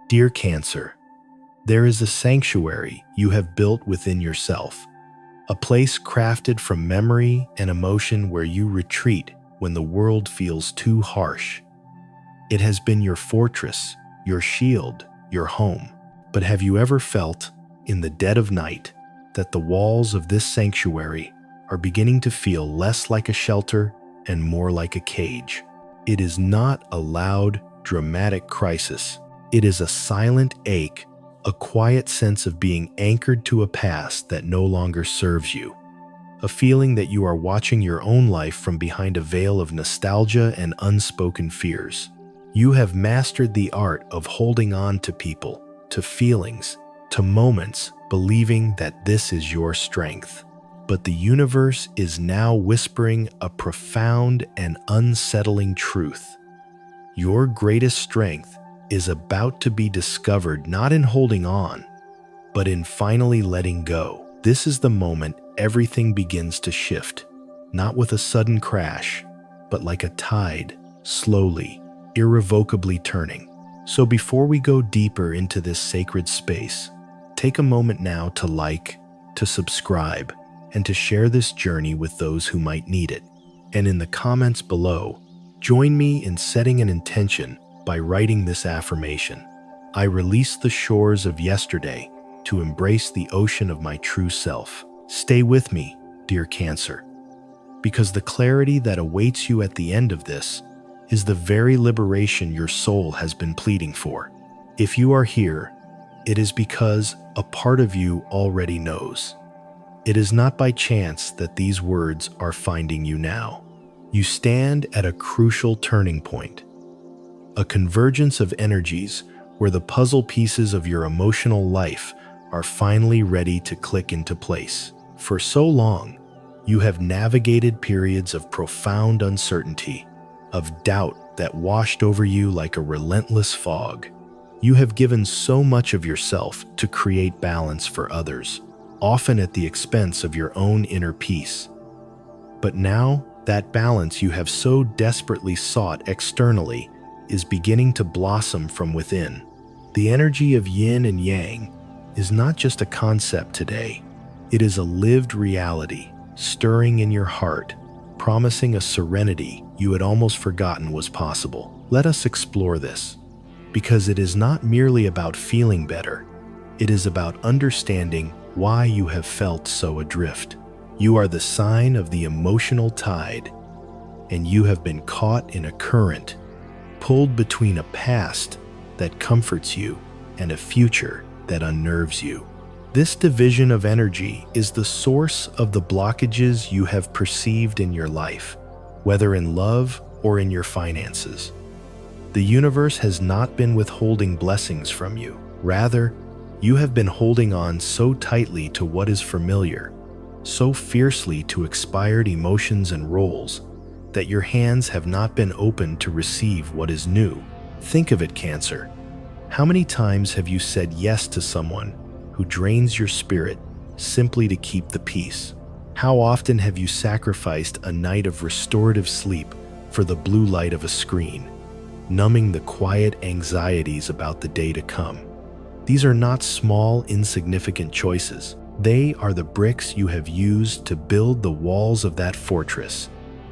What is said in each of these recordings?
Dear Cancer, there is a sanctuary you have built within yourself, a place crafted from memory and emotion where you retreat when the world feels too harsh. It has been your fortress, your shield, your home. But have you ever felt, in the dead of night, that the walls of this sanctuary are beginning to feel less like a shelter and more like a cage? It is not a loud, dramatic crisis. It is a silent ache, a quiet sense of being anchored to a past that no longer serves you. A feeling that you are watching your own life from behind a veil of nostalgia and unspoken fears. You have mastered the art of holding on to people, to feelings, to moments, believing that this is your strength. But the universe is now whispering a profound and unsettling truth. Your greatest strength is about to be discovered not in holding on, but in finally letting go. This is the moment everything begins to shift, not with a sudden crash, but like a tide, slowly, irrevocably turning. So before we go deeper into this sacred space, take a moment now to like, to subscribe, and to share this journey with those who might need it. And in the comments below, join me in setting an intention by writing this affirmation. I release the shores of yesterday to embrace the ocean of my true self. Stay with me, dear Cancer, because the clarity that awaits you at the end of this is the very liberation your soul has been pleading for. If you are here, it is because a part of you already knows. It is not by chance that these words are finding you now. You stand at a crucial turning point, a convergence of energies where the puzzle pieces of your emotional life are finally ready to click into place. For so long, you have navigated periods of profound uncertainty, of doubt that washed over you like a relentless fog. You have given so much of yourself to create balance for others, often at the expense of your own inner peace. But now, that balance you have so desperately sought externally is beginning to blossom from within. The energy of yin and yang is not just a concept today. It is a lived reality, stirring in your heart, promising a serenity you had almost forgotten was possible. Let us explore this, because it is not merely about feeling better. It is about understanding why you have felt so adrift. You are the sign of the emotional tide, and you have been caught in a current, pulled between a past that comforts you and a future that unnerves you. This division of energy is the source of the blockages you have perceived in your life, whether in love or in your finances. The universe has not been withholding blessings from you. Rather, you have been holding on so tightly to what is familiar, so fiercely to expired emotions and roles, that your hands have not been open to receive what is new. Think of it, Cancer. How many times have you said yes to someone who drains your spirit simply to keep the peace? How often have you sacrificed a night of restorative sleep for the blue light of a screen, numbing the quiet anxieties about the day to come? These are not small, insignificant choices. They are the bricks you have used to build the walls of that fortress,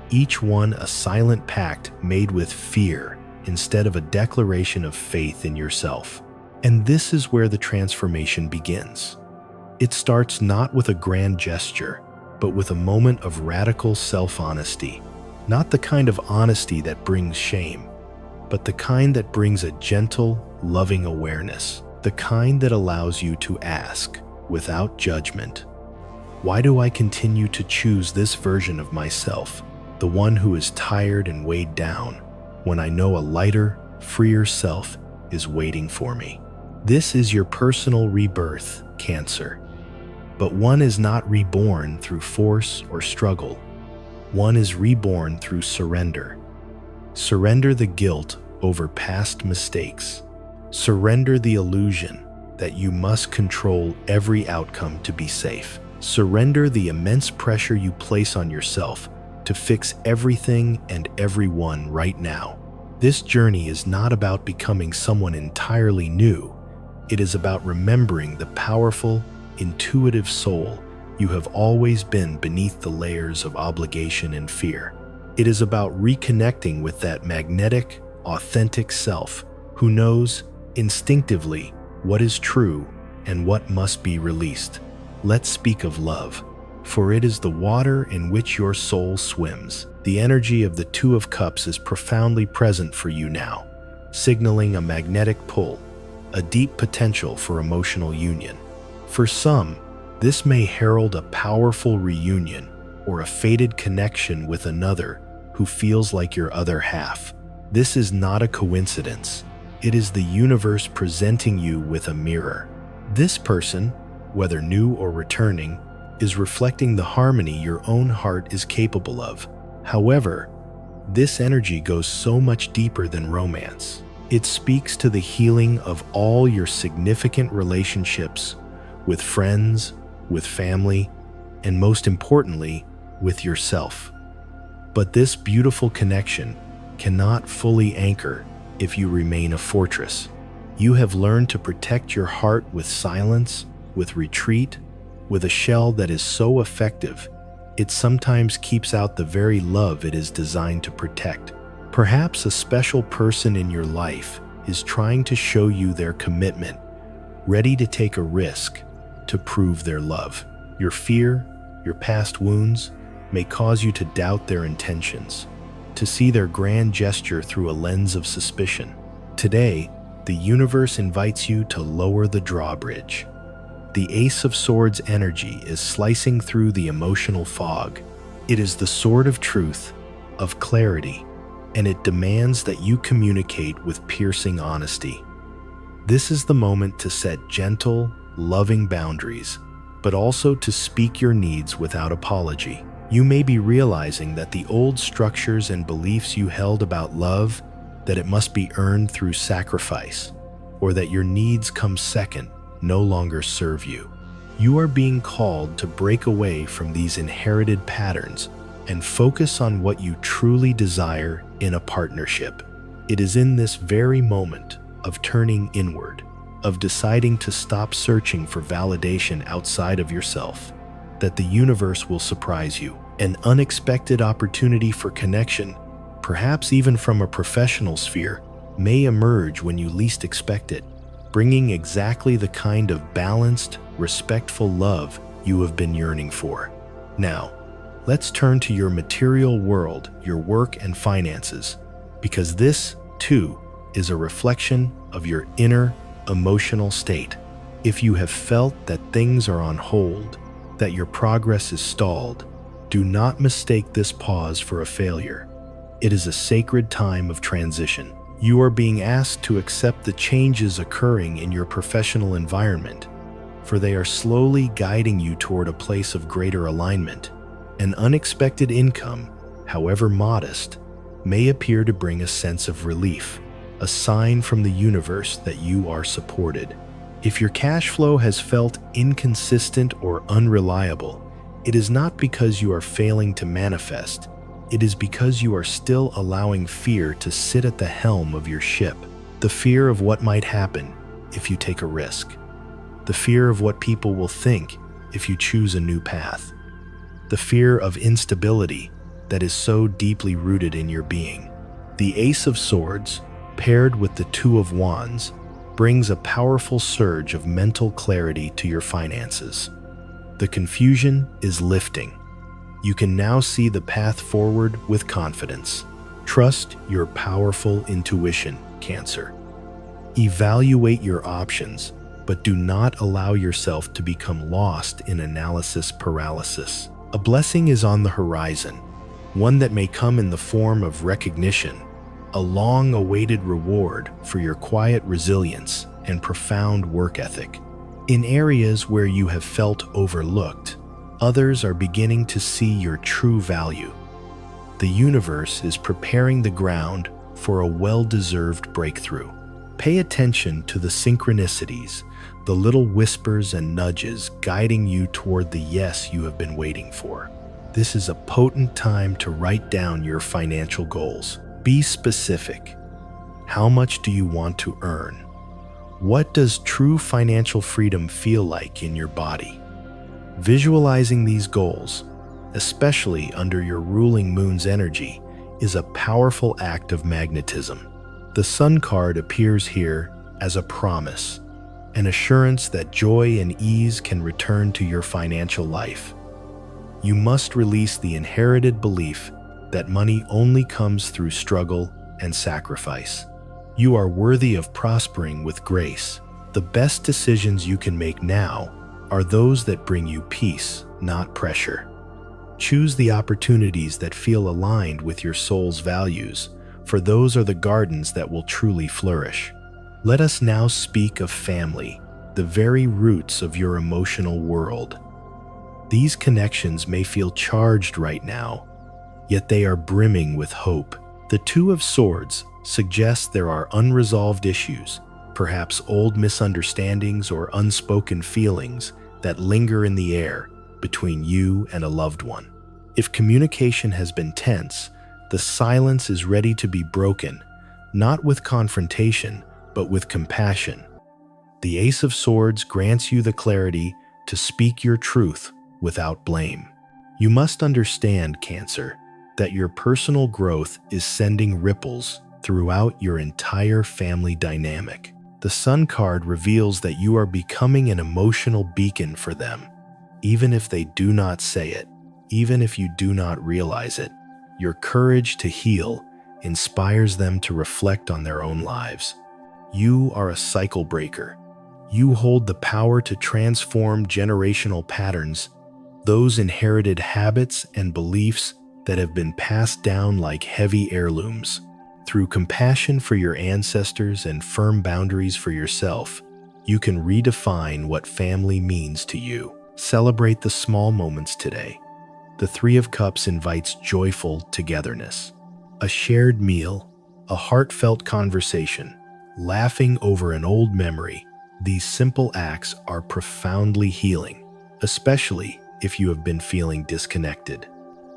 each one a silent pact made with fear instead of a declaration of faith in yourself. And this is where the transformation begins. It starts not with a grand gesture, but with a moment of radical self-honesty. Not the kind of honesty that brings shame, but the kind that brings a gentle, loving awareness. The kind that allows you to ask, without judgment, why do I continue to choose this version of myself, the one who is tired and weighed down, when I know a lighter, freer self is waiting for me? This is your personal rebirth, Cancer. But one is not reborn through force or struggle. One is reborn through surrender. Surrender the guilt over past mistakes. Surrender the illusion that you must control every outcome to be safe. Surrender the immense pressure you place on yourself to fix everything and everyone right now. This journey is not about becoming someone entirely new. It is about remembering the powerful, intuitive soul you have always been beneath the layers of obligation and fear. It is about reconnecting with that magnetic, authentic self who knows instinctively what is true and what must be released. Let's speak of love, for it is the water in which your soul swims. The energy of the Two of Cups is profoundly present for you now, signaling a magnetic pull, a deep potential for emotional union. For some, this may herald a powerful reunion or a fated connection with another who feels like your other half. This is not a coincidence. It is the universe presenting you with a mirror. This person, whether new or returning, is reflecting the harmony your own heart is capable of. However, this energy goes so much deeper than romance. It speaks to the healing of all your significant relationships with friends, with family, and most importantly, with yourself. But this beautiful connection cannot fully anchor if you remain a fortress. You have learned to protect your heart with silence, with retreat, with a shell that is so effective, it sometimes keeps out the very love it is designed to protect. Perhaps a special person in your life is trying to show you their commitment, ready to take a risk to prove their love. Your fear, your past wounds, may cause you to doubt their intentions, to see their grand gesture through a lens of suspicion. Today, the universe invites you to lower the drawbridge. The Ace of Swords energy is slicing through the emotional fog. It is the sword of truth, of clarity, and it demands that you communicate with piercing honesty. This is the moment to set gentle, loving boundaries, but also to speak your needs without apology. You may be realizing that the old structures and beliefs you held about love, that it must be earned through sacrifice, or that your needs come second, no longer serve you. You are being called to break away from these inherited patterns and focus on what you truly desire in a partnership. It is in this very moment of turning inward, of deciding to stop searching for validation outside of yourself, that the universe will surprise you. An unexpected opportunity for connection, perhaps even from a professional sphere, may emerge when you least expect it, bringing exactly the kind of balanced, respectful love you have been yearning for. Now, let's turn to your material world, your work and finances, because this, too, is a reflection of your inner emotional state. If you have felt that things are on hold, that your progress is stalled, do not mistake this pause for a failure. It is a sacred time of transition. You are being asked to accept the changes occurring in your professional environment, for they are slowly guiding you toward a place of greater alignment. An unexpected income, however modest, may appear to bring a sense of relief, a sign from the universe that you are supported. If your cash flow has felt inconsistent or unreliable, it is not because you are failing to manifest. It is because you are still allowing fear to sit at the helm of your ship. The fear of what might happen if you take a risk. The fear of what people will think if you choose a new path. The fear of instability that is so deeply rooted in your being. The Ace of Swords, paired with the Two of Wands, brings a powerful surge of mental clarity to your finances. The confusion is lifting. You can now see the path forward with confidence. Trust your powerful intuition, Cancer. Evaluate your options, but do not allow yourself to become lost in analysis paralysis. A blessing is on the horizon, one that may come in the form of recognition, a long-awaited reward for your quiet resilience and profound work ethic. In areas where you have felt overlooked, others are beginning to see your true value. The universe is preparing the ground for a well-deserved breakthrough. Pay attention to the synchronicities, the little whispers and nudges guiding you toward the yes you have been waiting for. This is a potent time to write down your financial goals. Be specific. How much do you want to earn? What does true financial freedom feel like in your body? Visualizing these goals, especially under your ruling moon's energy, is a powerful act of magnetism. The Sun card appears here as a promise, an assurance that joy and ease can return to your financial life. You must release the inherited belief that money only comes through struggle and sacrifice. You are worthy of prospering with grace. The best decisions you can make now are those that bring you peace, not pressure. Choose the opportunities that feel aligned with your soul's values, for those are the gardens that will truly flourish. Let us now speak of family, the very roots of your emotional world. These connections may feel charged right now, yet they are brimming with hope. The Two of Swords suggests there are unresolved issues, perhaps old misunderstandings or unspoken feelings that linger in the air between you and a loved one. If communication has been tense, the silence is ready to be broken, not with confrontation, but with compassion. The Ace of Swords grants you the clarity to speak your truth without blame. You must understand, Cancer, that your personal growth is sending ripples throughout your entire family dynamic. The Sun card reveals that you are becoming an emotional beacon for them, even if they do not say it, even if you do not realize it. Your courage to heal inspires them to reflect on their own lives. You are a cycle breaker. You hold the power to transform generational patterns, those inherited habits and beliefs that have been passed down like heavy heirlooms. Through compassion for your ancestors and firm boundaries for yourself, you can redefine what family means to you. Celebrate the small moments today. The Three of Cups invites joyful togetherness. A shared meal, a heartfelt conversation, laughing over an old memory. These simple acts are profoundly healing, especially if you have been feeling disconnected.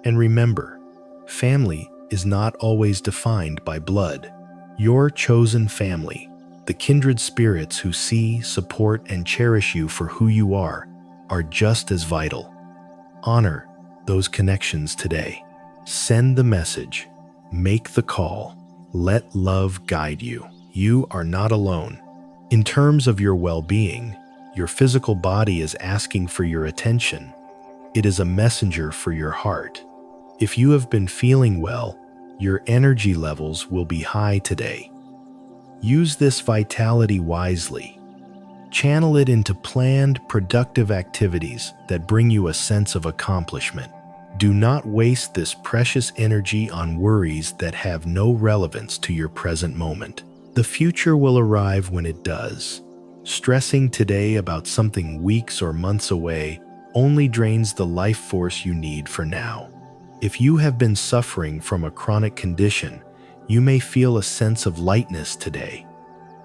And remember, family is not always defined by blood. Your chosen family, the kindred spirits who see, support, and cherish you for who you are just as vital. Honor those connections today. Send the message, make the call, let love guide you. You are not alone. In terms of your well-being, your physical body is asking for your attention. It is a messenger for your heart. If you have been feeling well, your energy levels will be high today. Use this vitality wisely. Channel it into planned, productive activities that bring you a sense of accomplishment. Do not waste this precious energy on worries that have no relevance to your present moment. The future will arrive when it does. Stressing today about something weeks or months away only drains the life force you need for now. If you have been suffering from a chronic condition, you may feel a sense of lightness today.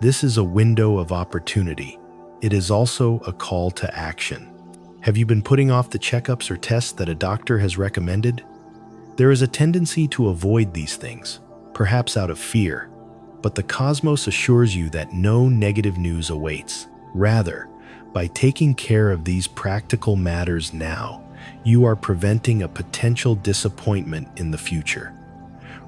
This is a window of opportunity. It is also a call to action. Have you been putting off the checkups or tests that a doctor has recommended? There is a tendency to avoid these things, perhaps out of fear, but the cosmos assures you that no negative news awaits. Rather, by taking care of these practical matters now, you are preventing a potential disappointment in the future.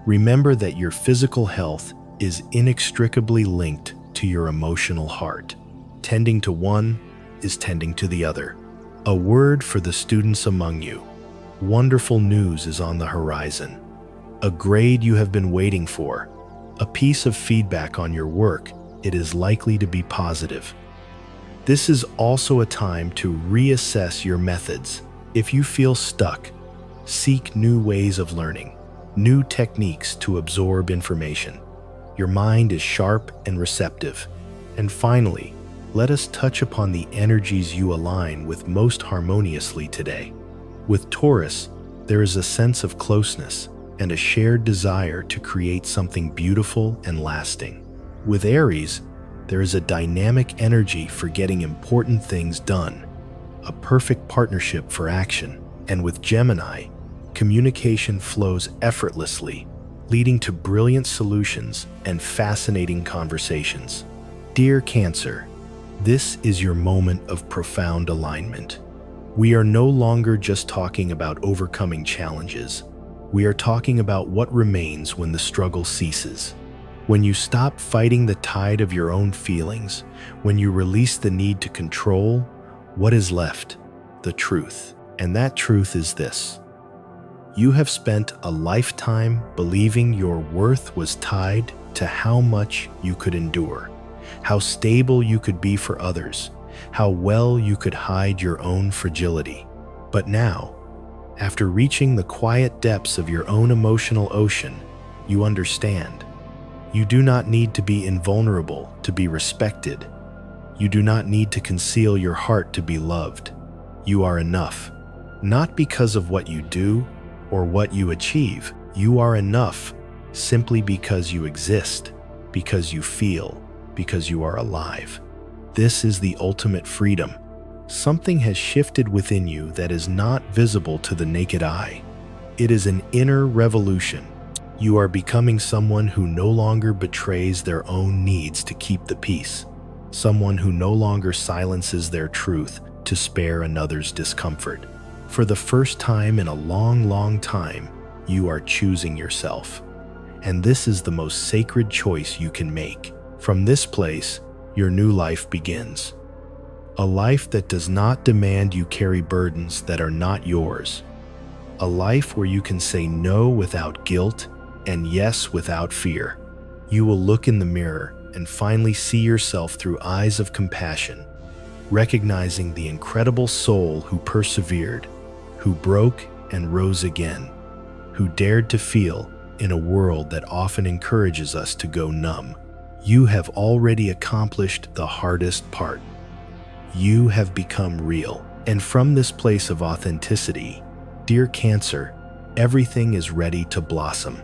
Remember that your physical health is inextricably linked to your emotional heart. Tending to one is tending to the other. A word for the students among you. Wonderful news is on the horizon. A grade you have been waiting for. A piece of feedback on your work. It is likely to be positive. This is also a time to reassess your methods. If you feel stuck, seek new ways of learning, new techniques to absorb information. Your mind is sharp and receptive. And finally, let us touch upon the energies you align with most harmoniously today. With Taurus, there is a sense of closeness and a shared desire to create something beautiful and lasting. With Aries, there is a dynamic energy for getting important things done, a perfect partnership for action. And with Gemini, communication flows effortlessly, leading to brilliant solutions and fascinating conversations. Dear Cancer, this is your moment of profound alignment. We are no longer just talking about overcoming challenges. We are talking about what remains when the struggle ceases. When you stop fighting the tide of your own feelings, when you release the need to control, what is left? The truth. And that truth is this: you have spent a lifetime believing your worth was tied to how much you could endure, how stable you could be for others, how well you could hide your own fragility. But now, after reaching the quiet depths of your own emotional ocean, you understand. You do not need to be invulnerable to be respected. You do not need to conceal your heart to be loved. You are enough. Not because of what you do or what you achieve. You are enough simply because you exist, because you feel, because you are alive. This is the ultimate freedom. Something has shifted within you that is not visible to the naked eye. It is an inner revolution. You are becoming someone who no longer betrays their own needs to keep the peace. Someone who no longer silences their truth to spare another's discomfort. For the first time in a long, long time, you are choosing yourself. And this is the most sacred choice you can make. From this place, your new life begins. A life that does not demand you carry burdens that are not yours. A life where you can say no without guilt and yes without fear. You will look in the mirror and finally see yourself through eyes of compassion, recognizing the incredible soul who persevered, who broke and rose again, who dared to feel in a world that often encourages us to go numb. You have already accomplished the hardest part. You have become real. And from this place of authenticity, dear Cancer, everything is ready to blossom.